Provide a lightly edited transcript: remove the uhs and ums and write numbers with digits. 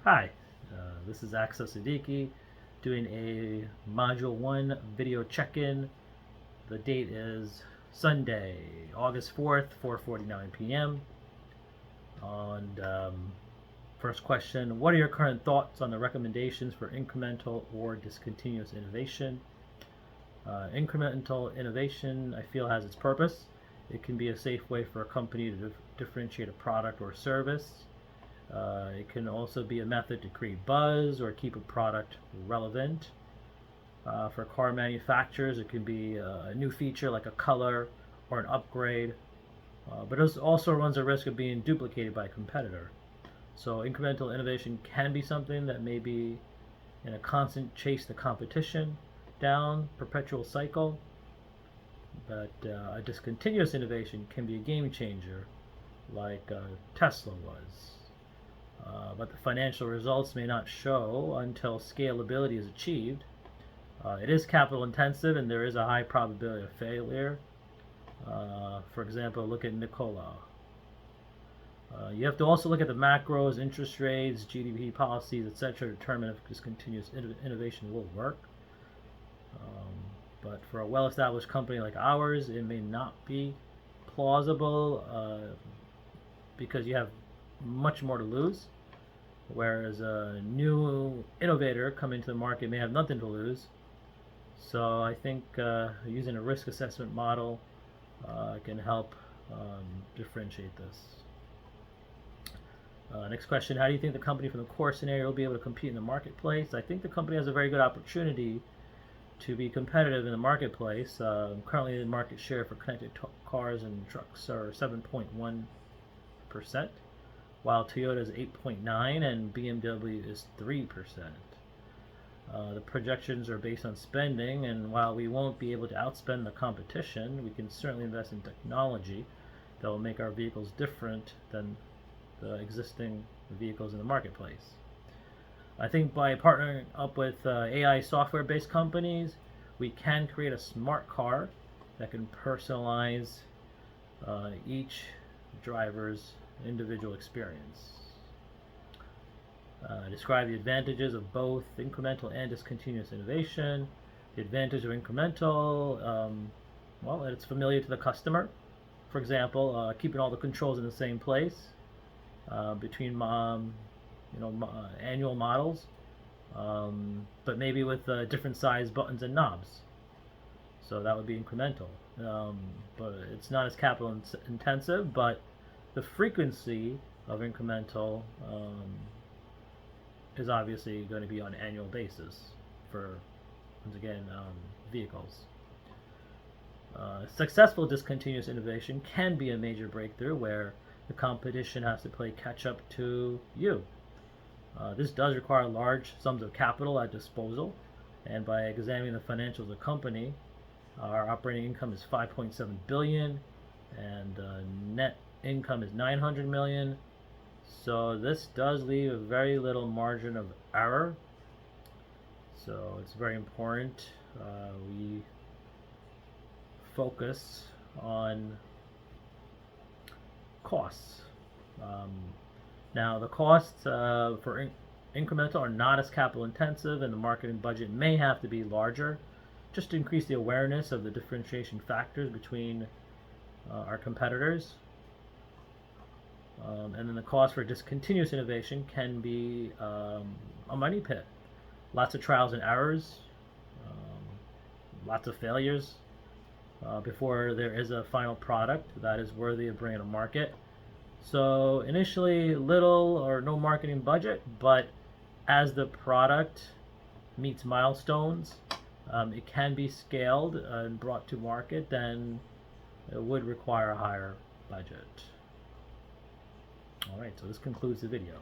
Hi, this is Access Siddiqui doing a Module 1 video check-in. The date is Sunday, August 4th, 4:49 p.m. And first question, what are your current thoughts on the recommendations for incremental or discontinuous innovation? Incremental innovation, I feel, has its purpose. It can be a safe way for a company to differentiate a product or service. It can also be a method to create buzz or keep a product relevant. For car manufacturers, it can be a new feature like a color or an upgrade, but it also runs a risk of being duplicated by a competitor. So incremental innovation can be something that may be in a constant chase the competition down, perpetual cycle, but a discontinuous innovation can be a game changer like Tesla was. But the financial results may not show until scalability is achieved. It is capital intensive and there is a high probability of failure. For example, look at Nikola. You have to also look at the macros, interest rates, GDP policies, etc. to determine if discontinuous innovation will work. But for a well-established company like ours, it may not be plausible because you have much more to lose, whereas a new innovator coming to the market may have nothing to lose. So I think using a risk assessment model can help differentiate this. Next question, how do you think the company from the core scenario will be able to compete in the marketplace? I think the company has a very good opportunity to be competitive in the marketplace. Currently the market share for connected cars and trucks are 7.1%, while Toyota is 8.9% and BMW is 3%. The projections are based on spending, and while we won't be able to outspend the competition, we can certainly invest in technology that will make our vehicles different than the existing vehicles in the marketplace. I think by partnering up with AI software-based companies, we can create a smart car that can personalize each driver's individual experience. Describe the advantages of both incremental and discontinuous innovation. The advantage of incremental, well, it's familiar to the customer. For example, keeping all the controls in the same place between annual models, but maybe with different size buttons and knobs. So that would be incremental. But it's not as capital intensive, but the frequency of incremental is obviously going to be on an annual basis for, once again, vehicles. Successful discontinuous innovation can be a major breakthrough where the competition has to play catch up to you. This does require large sums of capital at disposal, and by examining the financials of the company, our operating income is 5.7 billion and net income is 900 million. So this does leave a very little margin of error. So it's very important we focus on costs. Now the costs for incremental are not as capital intensive, and the marketing budget may have to be larger just to increase the awareness of the differentiation factors between our competitors. And then the cost for discontinuous innovation can be a money pit. Lots of trials and errors, lots of failures before there is a final product that is worthy of bringing to market. So initially little or no marketing budget, but as the product meets milestones, it can be scaled and brought to market, then it would require a higher budget. Alright, so this concludes the video.